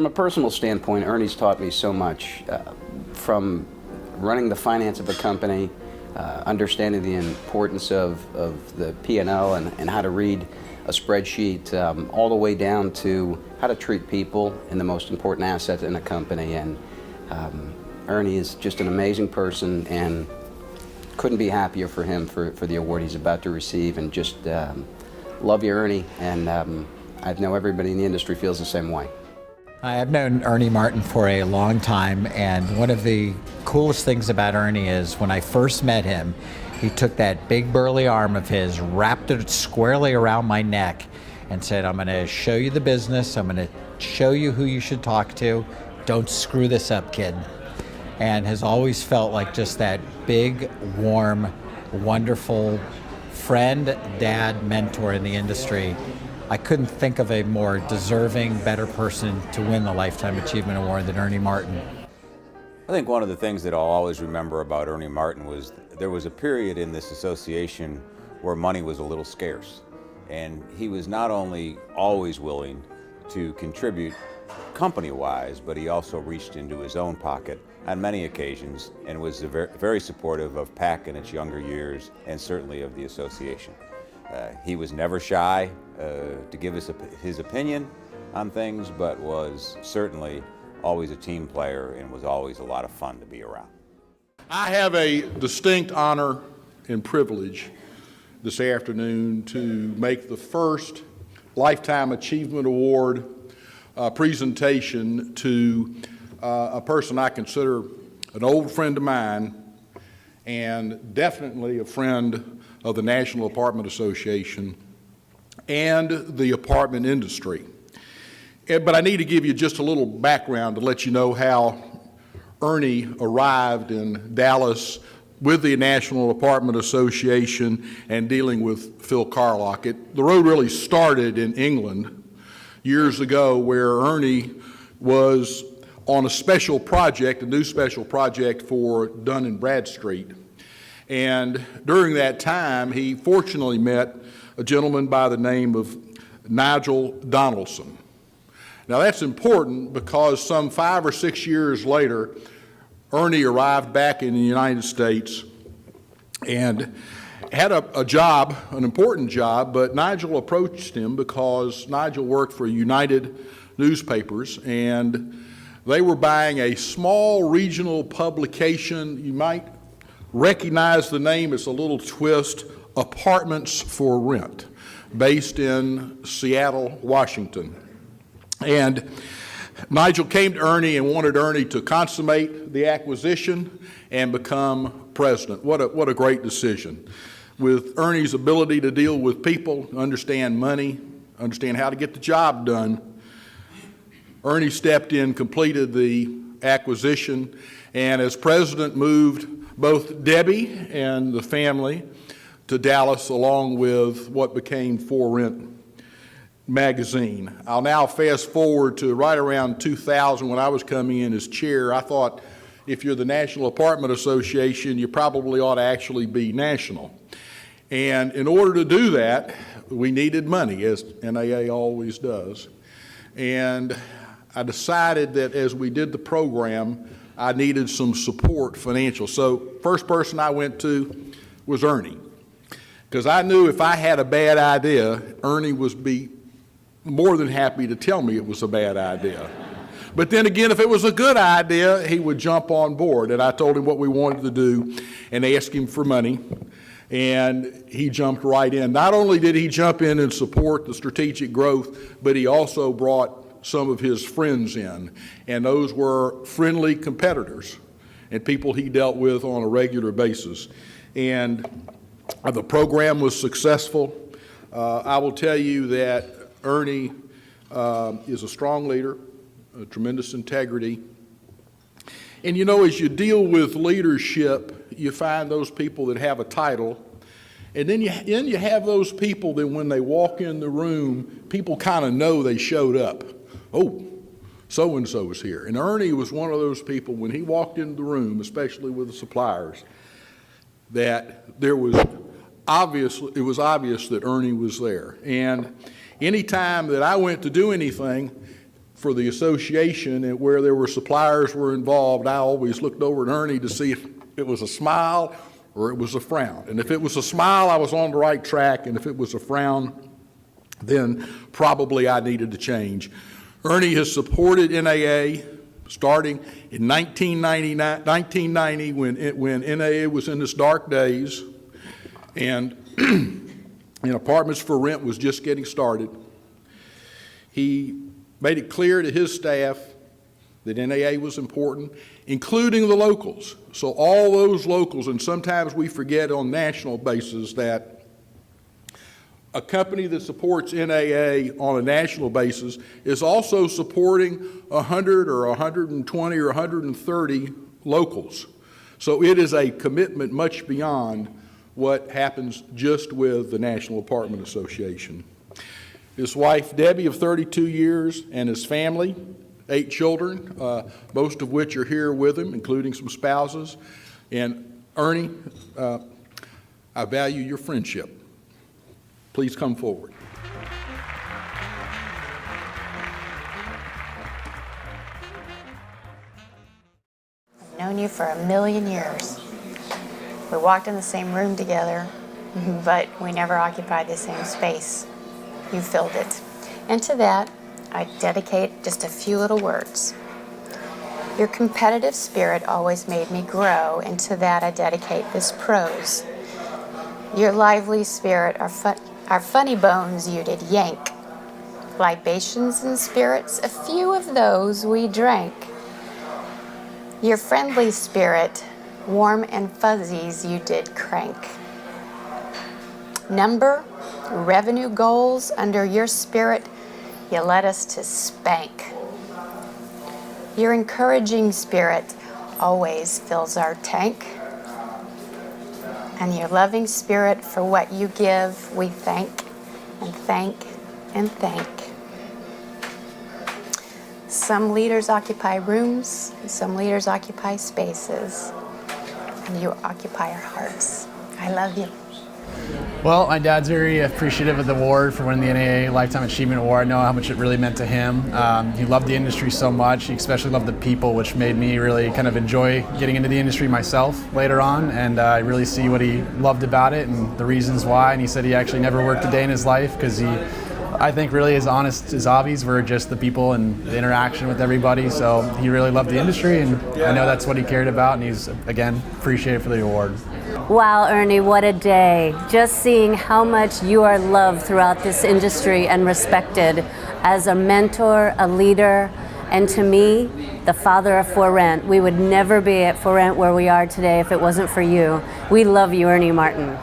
From a personal standpoint, Ernie's taught me so much, from running the finance of a company, understanding the importance of the P&L and how to read a spreadsheet, all the way down to how to treat people and the most important asset in a company. And Ernie is just an amazing person, and couldn't be happier for him for the award he's about to receive. And just love you, Ernie, and I know everybody in the industry feels the same way. I've known Ernie Martin for a long time, and one of the coolest things about Ernie is when I first met him, he took that big burly arm of his, wrapped it squarely around my neck, and said, "I'm going to show you the business, I'm going to show you who you should talk to, don't screw this up, kid." And has always felt like just that big, warm, wonderful friend, dad, mentor in the industry. I couldn't think of a more deserving, better person to win the Lifetime Achievement Award than Ernie Martin. I think one of the things that I'll always remember about Ernie Martin was there was a period in this association where money was a little scarce. And he was not only always willing to contribute company-wise, but he also reached into his own pocket on many occasions and was very supportive of PAC in its younger years and certainly of the association. He was never shy to give us his opinion on things, but was certainly always a team player and was always a lot of fun to be around. I have a distinct honor and privilege this afternoon to make the first Lifetime Achievement Award presentation to a person I consider an old friend of mine and definitely a friend of the National Apartment Association and the apartment industry. But I need to give you just a little background to let you know how Ernie arrived in Dallas with the National Apartment Association and dealing with Phil Carlock. The road really started in England years ago, where Ernie was on a special project, a new special project for Dun & Bradstreet. And during that time, he fortunately met a gentleman by the name of Nigel Donaldson. Now that's important because some 5 or 6 years later, Ernie arrived back in the United States and had a job, an important job, but Nigel approached him because Nigel worked for United Newspapers, and they were buying a small regional publication. You might recognize the name. It's a little twist, Apartments for Rent, based in Seattle, Washington. And Nigel came to Ernie and wanted Ernie to consummate the acquisition and become president. What a great decision. With Ernie's ability to deal with people, understand money, understand how to get the job done, Ernie stepped in, completed the acquisition, and as president moved both Debbie and the family to Dallas, along with what became ForRent magazine. I'll now fast forward to right around 2000 when I was coming in as chair. I thought if you're the National Apartment Association, you probably ought to actually be national. And in order to do that, we needed money, as NAA always does. And I decided that as we did the program, I needed some support financial. So first person I went to was Ernie, because I knew if I had a bad idea, Ernie would be more than happy to tell me it was a bad idea. But then again, if it was a good idea, he would jump on board. And I told him what we wanted to do and asked him for money, and he jumped right in. Not only did he jump in and support the strategic growth, but he also brought some of his friends in, and those were friendly competitors and people he dealt with on a regular basis. And the program was successful. I will tell you that Ernie is a strong leader, a tremendous integrity. And you know, as you deal with leadership, you find those people that have a title, and then you have those people that when they walk in the room, people kind of know they showed up. Oh, so-and-so is here. And Ernie was one of those people, when he walked into the room, especially with the suppliers, that it was obvious that Ernie was there. And any time that I went to do anything, for the association, and where there were suppliers were involved, I always looked over at Ernie to see if it was a smile or it was a frown. And if it was a smile, I was on the right track, and if it was a frown, then probably I needed to change. Ernie has supported NAA starting in 1990 when NAA was in its dark days, and Apartments for Rent was just getting started. He made it clear to his staff that NAA was important, including the locals. So all those locals, and sometimes we forget on national basis that a company that supports NAA on a national basis is also supporting 100 or 120 or 130 locals. So it is a commitment much beyond what happens just with the National Apartment Association. His wife, Debbie, of 32 years, and his family, 8 children, most of which are here with him, including some spouses. And Ernie, I value your friendship. Please come forward. I've known you for a million years. We walked in the same room together, but we never occupied the same space. You filled it. And to that, I dedicate just a few little words. Your competitive spirit always made me grow, and to that I dedicate this prose. Your lively spirit, our funny bones you did yank. Libations and spirits, a few of those we drank. Your friendly spirit, warm and fuzzies you did crank. Number, revenue goals, under your spirit, you led us to spank. Your encouraging spirit always fills our tank. And your loving spirit, for what you give, we thank and thank and thank. Some leaders occupy rooms, and some leaders occupy spaces, and you occupy our hearts. I love you. Well, my dad's very appreciative of the award for winning the NAA Lifetime Achievement Award. I know how much it really meant to him. He loved the industry so much. He especially loved the people, which made me really kind of enjoy getting into the industry myself later on. And I really see what he loved about it and the reasons why. And he said he actually never worked a day in his life because he, I think, really his hobbies were just the people and the interaction with everybody. So he really loved the industry, and I know that's what he cared about. And he's, again, appreciated for the award. Wow, Ernie, what a day. Just seeing how much you are loved throughout this industry and respected as a mentor, a leader, and to me, the father of ForRent. We would never be at ForRent where we are today if it wasn't for you. We love you, Ernie Martin.